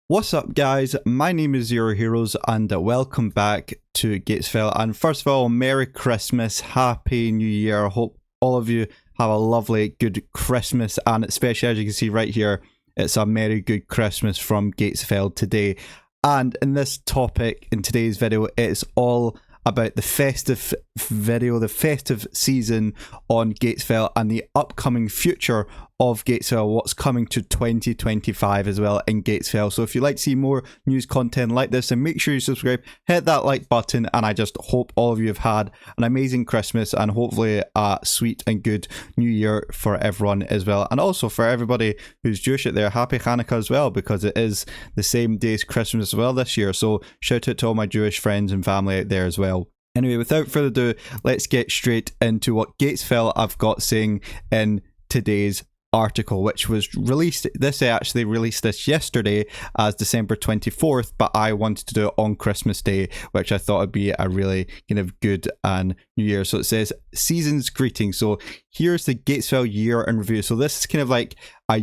What's up, guys? My name is Zero Heroes, and welcome back to Gatesville. And first of all, Merry Christmas, Happy New Year. I hope all of you have a lovely, good Christmas, and especially as you can see right here, it's a Merry Good Christmas from Gatesville today. And in this topic, in today's video, it's all about the festive video, the festive season on Gatesville and the upcoming future of Gatesville, what's coming to 2025 as well in Gatesville. So if you'd like to see more news content like this, then make sure you subscribe, hit that like button, and I just hope all of you have had an amazing Christmas and hopefully a sweet and good New Year for everyone as well. And also for everybody who's Jewish out there, Happy Hanukkah as well, because it is the same day as Christmas as well this year. So shout out to all my Jewish friends and family out there as well. Anyway, without further ado, let's get straight into what Gatesville I've got saying in today's article, which was released. This actually released this yesterday as December 24th, but I wanted to do it on Christmas Day, which I thought would be a really kind of good and New Year. So it says season's greetings. So here's the Gatesville year in review. So this is kind of like a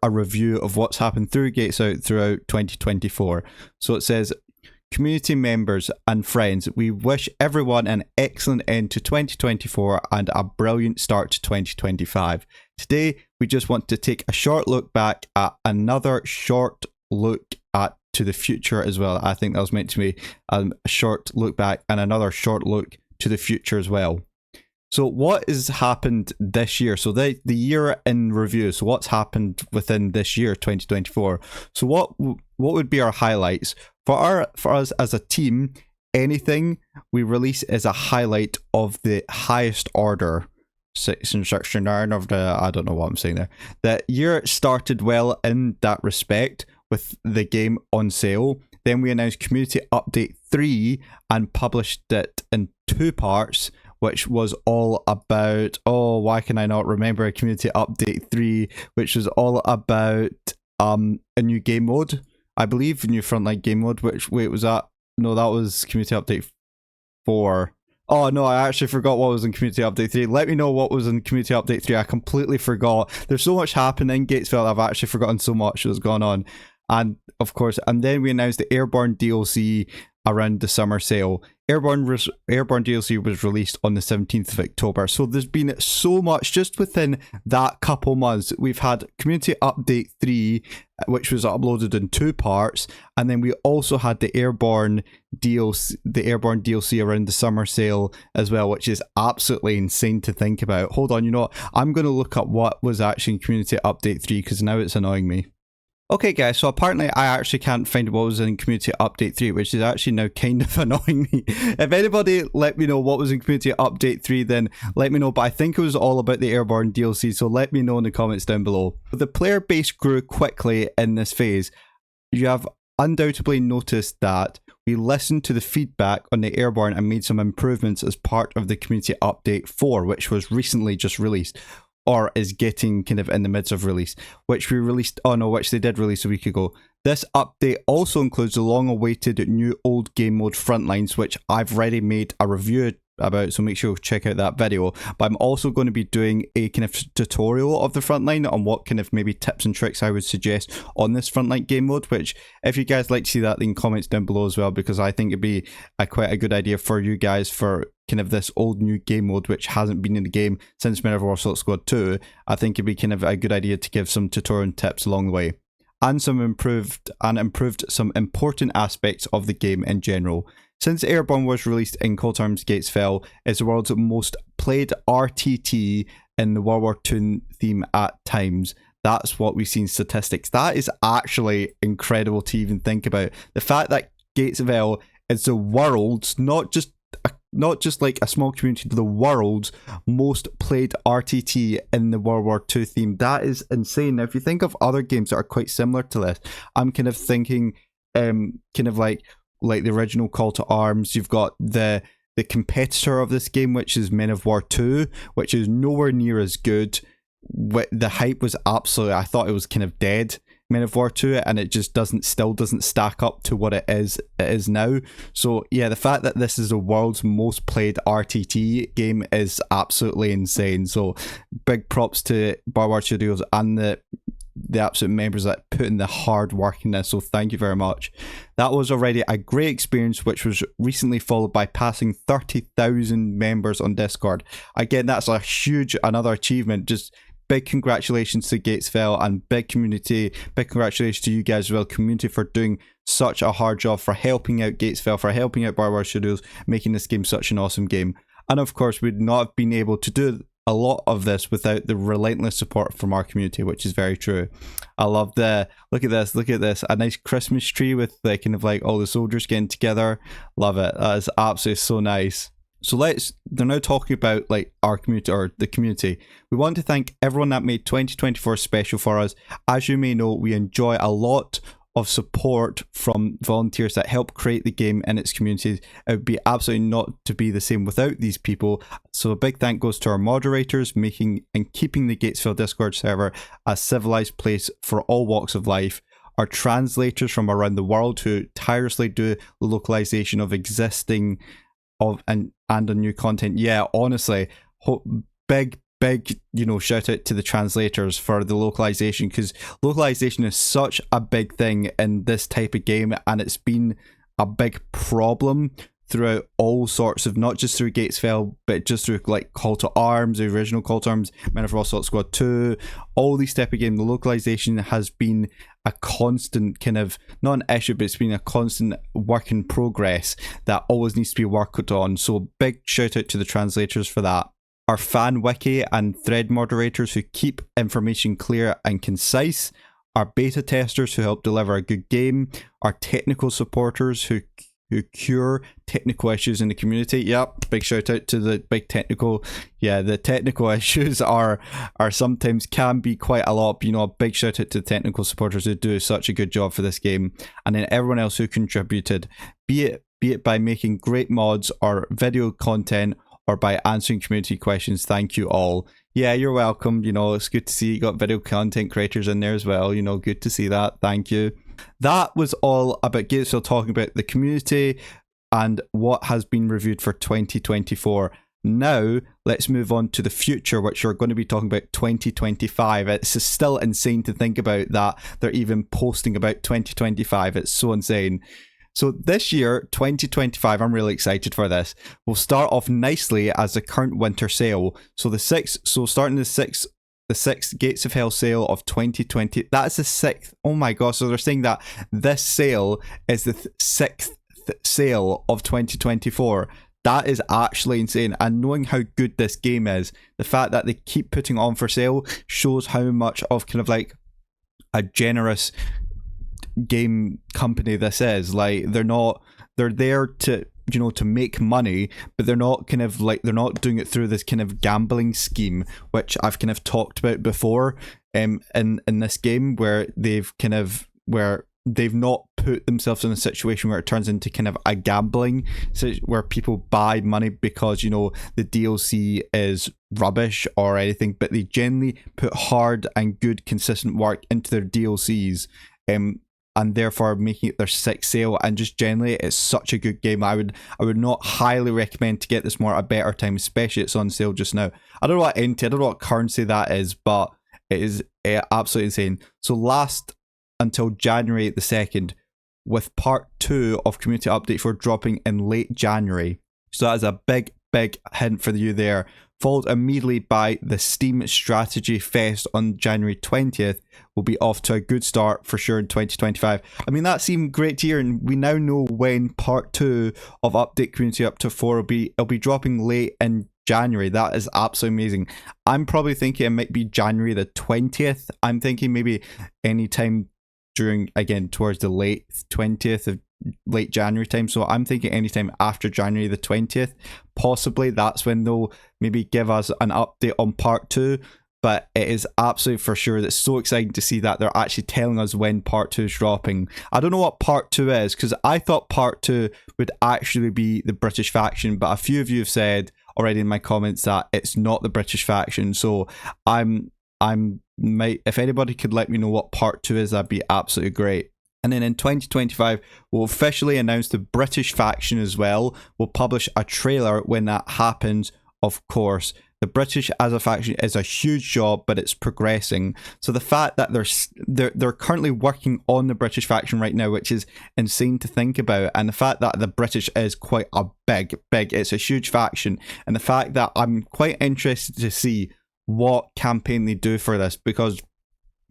review of what's happened through Gatesville throughout 2024. So it says, community members and friends, we wish everyone an excellent end to 2024 and a brilliant start to 2025. Today, we just want to take a short look back at another short look at to the future as well. I think that was meant to be a short look back and another short look to the future as well. So what has happened this year? So the year in review. So what's happened within this year, 2024? So what would be our highlights? For us as a team, anything we release is a highlight of the highest order. 6 and 69 of the, I don't know what I'm saying there. The year started well in that respect with the game on sale. Then we announced Community Update 3 and published it in 2 parts, which was all about, oh, why can I not remember Community Update 3, which was all about a new game mode. I believe new frontline game mode, which, wait, was that? No, that was Community Update 4. Oh no, I actually forgot what was in Community Update 3. Let me know what was in Community Update 3. I completely forgot. There's so much happening in Gatesville, I've actually forgotten so much that's gone on. And of course, and then we announced the Airborne DLC around the summer sale. Airborne DLC was released on the 17th of October. So there's been so much just within that couple months. We've had Community Update 3, which was uploaded in 2 parts, and then we also had the Airborne DLC around the summer sale as well, which is absolutely insane to think about. Hold on, you know what? I'm going to look up what was actually in Community Update 3 because now it's annoying me. Okay guys, so apparently I actually can't find what was in Community Update 3, which is actually now kind of annoying me. If anybody let me know what was in Community Update 3, then let me know, but I think it was all about the Airborne DLC, so let me know in the comments down below. The player base grew quickly in this phase. You have undoubtedly noticed that we listened to the feedback on the Airborne and made some improvements as part of the Community Update 4, which was recently just released, or is getting kind of in the midst of release, which they did release a week ago. This update also includes the long-awaited new old game mode Frontlines, which I've already made a review about, so make sure you check out that video. But I'm also going to be doing a kind of tutorial of the Frontline on what kind of maybe tips and tricks I would suggest on this Frontline game mode, which if you guys like to see that, then comments down below as well, because I think it'd be quite a good idea for you guys for kind of this old new game mode which hasn't been in the game since Medieval Warsaw Squad 2. I think it'd be kind of a good idea to give some tutorial and tips along the way, and improved some important aspects of the game in general. Since Airborne was released in Cold Arms Gatesville, it's the world's most played RTT in the World War II theme at times. That's what we've seen statistics. That is actually incredible to even think about. The fact that Gatesville is the world's, not just like a small community, the world's most played RTT in the World War II theme. That is insane. Now, if you think of other games that are quite similar to this, I'm kind of thinking kind of like the original Call to Arms. You've got the competitor of this game, which is Men of War 2, which is nowhere near as good. The hype was absolutely, I thought it was kind of dead, Men of War 2, and it just still doesn't stack up to what it is now. So yeah, the fact that this is the world's most played RTT game is absolutely insane. So big props to Bar Studios and the absolute members that put in the hard work in this, so thank you very much. That was already a great experience, which was recently followed by passing 30,000 members on Discord. Again, that's a huge, another achievement. Just big congratulations to Gatesville and big congratulations to you guys as well, community, for doing such a hard job, for helping out Gatesville, for helping out Bar Studios, making this game such an awesome game. And of course, we'd not have been able to do a lot of this without the relentless support from our community, which is very true. I love look at this, a nice Christmas tree with the kind of like all the soldiers getting together. Love it. That is absolutely so nice. So they're now talking about like our community, or the community. We want to thank everyone that made 2024 special for us. As you may know, we enjoy a lot of support from volunteers that help create the game and its communities. It would be absolutely not to be the same without these people. So a big thank goes to our moderators, making and keeping the Gatesville Discord server a civilized place for all walks of life. Our translators from around the world who tirelessly do the localization of existing and on new content. Yeah, honestly, big, shout out to the translators for the localization, because localization is such a big thing in this type of game, and it's been a big problem throughout all sorts of, not just through Gatesville, but just through like Call to Arms, the original Call to Arms, Men of Assault Squad 2, all these type of games. The localization has been a constant kind of, not an issue, but it's been a constant work in progress that always needs to be worked on. So big shout out to the translators for that. Our fan wiki and thread moderators who keep information clear and concise. Our beta testers who help deliver a good game. Our technical supporters who cure technical issues in the community. Yep, big shout out to the big technical. Yeah, the technical issues are sometimes can be quite a lot. A big shout out to the technical supporters who do such a good job for this game, and then everyone else who contributed, be it by making great mods or video content, or by answering community questions. Thank you all. Yeah, you're welcome. It's good to see you got video content creators in there as well. Good to see that. Thank you. That was all about Gatesville, talking about the community and what has been reviewed for 2024. Now, let's move on to the future, which we're going to be talking about 2025. It's still insane to think about that they're even posting about 2025. It's so insane. So this year, 2025, I'm really excited for this. We'll start off nicely as the current winter sale. So starting the 6th Gates of Hell sale of 2020. That's the 6th. Oh my gosh. So they're saying that this sale is the 6th sale of 2024. That is actually insane. And knowing how good this game is, the fact that they keep putting it on for sale shows how much of kind of like a generous game company this is. Like, they're there to to make money, but they're not doing it through this kind of gambling scheme, which I've kind of talked about before in this game, where they've not put themselves in a situation where it turns into kind of a gambling, so where people buy money because the DLC is rubbish or anything, but they generally put hard and good consistent work into their DLCs, and therefore making it their 6th sale. And just generally, it's such a good game. I would not highly recommend to get this more at a better time, especially it's on sale just now. I don't know what currency that is, but it is absolutely insane. So last until January the 2nd, with part 2 of Community Update 4 dropping in late January. So that is a big hint for you there. Followed immediately by the Steam Strategy Fest on January 20th. Will be off to a good start for sure in 2025. I mean, that seemed great to hear, and we now know when part 2 of Update Community Up to 4 it'll be dropping late in January. That is absolutely amazing. I'm probably thinking it might be January the 20th. I'm thinking maybe anytime towards the late 20th of late January time. So I'm thinking anytime after January the 20th. Possibly that's when they'll maybe give us an update on part 2. But it is absolutely for sure. That's so exciting to see that they're actually telling us when part 2 is dropping. I don't know what part 2 is, because I thought part 2 would actually be the British faction, but a few of you have said already in my comments that it's not the British faction. So if anybody could let me know what part 2 is, that'd be absolutely great. And then in 2025, we'll officially announce the British faction as well. We'll publish a trailer when that happens, of course. The British as a faction is a huge job, but it's progressing. So the fact that they're currently working on the British faction right now, which is insane to think about, and the fact that the British is quite a big, it's a huge faction, and the fact that I'm quite interested to see what campaign they do for this, because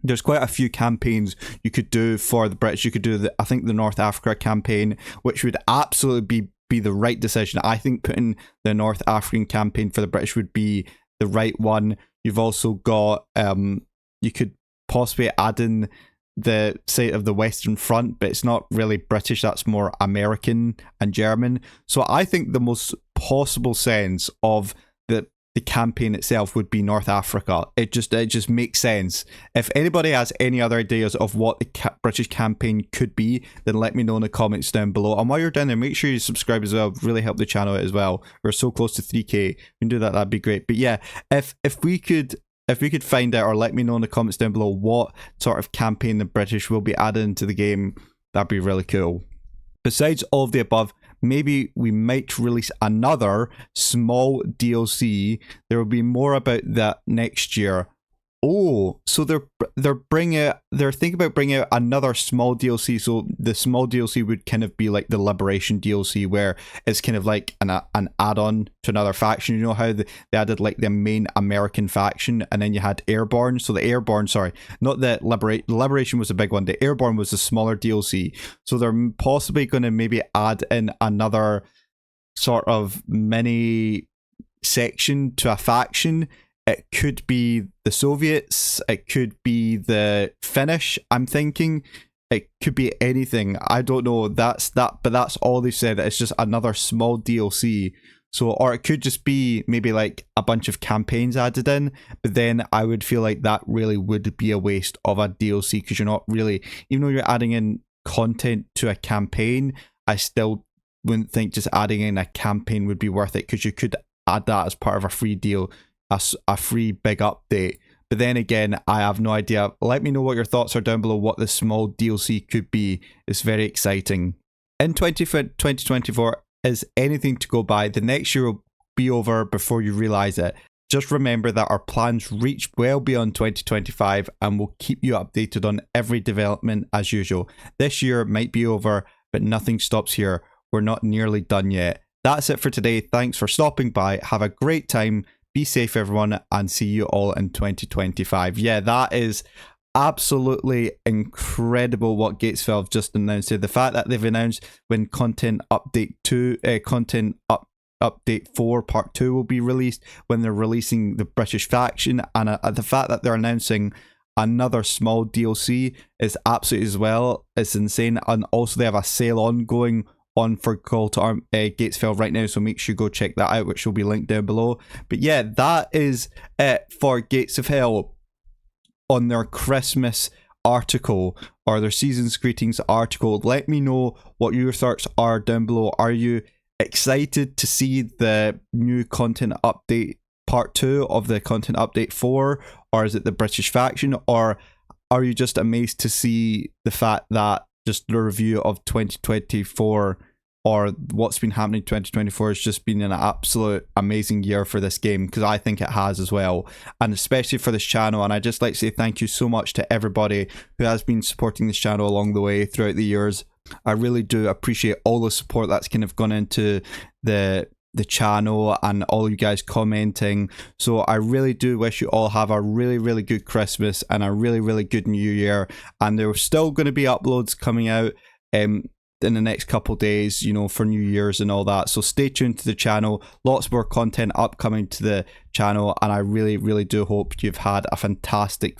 there's quite a few campaigns you could do for the British. You could do I think the North Africa campaign, which would absolutely be the right decision. I think putting the North African campaign for the British would be the right one. You've also got you could possibly add in the site of the Western Front, but it's not really British, that's more American and German. So I think the most possible sense of the campaign itself would be North Africa. It just makes sense. If anybody has any other ideas of what the British campaign could be, then let me know in the comments down below. And while you're down there, make sure you subscribe as well. Really help the channel out as well. We're so close to 3k. If you can do that, that'd be great. But yeah, if we could find out, or let me know in the comments down below what sort of campaign the British will be adding to the game, that'd be really cool. Besides all of the above, maybe we might release another small DLC. There will be more about that next year. Oh, so they're thinking about bringing out another small DLC. So the small DLC would kind of be like the Liberation DLC, where it's kind of like an add-on to another faction. You know how they added like the main American faction, and then you had Airborne. So the Airborne, sorry, not the Liberation was a big one. The Airborne was a smaller DLC. So they're possibly going to maybe add in another sort of mini section to a faction. It could be the Soviets, it could be the Finnish, I'm thinking. It could be anything. I don't know. But that's all they said. It's just another small DLC. So, or it could just be maybe like a bunch of campaigns added in, but then I would feel like that really would be a waste of a DLC, because you're not really, even though you're adding in content to a campaign, I still wouldn't think just adding in a campaign would be worth it, because you could add that as part of a free deal, a free big update. But then again, I have no idea. Let me know what your thoughts are down below, what this small DLC could be. It's very exciting. In 2024 is anything to go by. The next year will be over before you realise it. Just remember that our plans reach well beyond 2025, and we'll keep you updated on every development as usual. This year might be over, but nothing stops here. We're not nearly done yet. That's it for today. Thanks for stopping by. Have a great time. Be safe, everyone, and see you all in 2025. Yeah, that is absolutely incredible what Gatesville have just announced here. The fact that they've announced when Content Update 4 Part 2 will be released, when they're releasing the British faction, and the fact that they're announcing another small DLC is absolutely as well. It's insane. And also they have a sale ongoing on for Call to Arm Gatesville right now, so make sure you go check that out, which will be linked down below. But yeah, that is it for Gates of Hell on their Christmas article, or their Season's Greetings article. Let me know what your thoughts are down below. Are you excited to see the new content update part 2 of the content update 4, or is it the British faction, or are you just amazed to see the fact that just the review of 2024, or what's been happening in 2024, has just been an absolute amazing year for this game? Because I think it has as well, and especially for this channel. And I just like to say thank you so much to everybody who has been supporting this channel along the way throughout the years. I really do appreciate all the support that's kind of gone into the channel, and all you guys commenting. So I really do wish you all have a really good Christmas and a really good New Year. And there's still going to be uploads coming out in the next couple days, you know, for New Year's and all that. So stay tuned to the channel. Lots more content upcoming to the channel, and I really do hope you've had a fantastic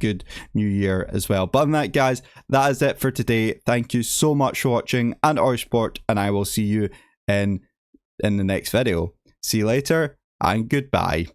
good New Year as well. But other than that, guys, that is it for today. Thank you so much for watching and all your support, and I will see you in the next video. See you later, and goodbye.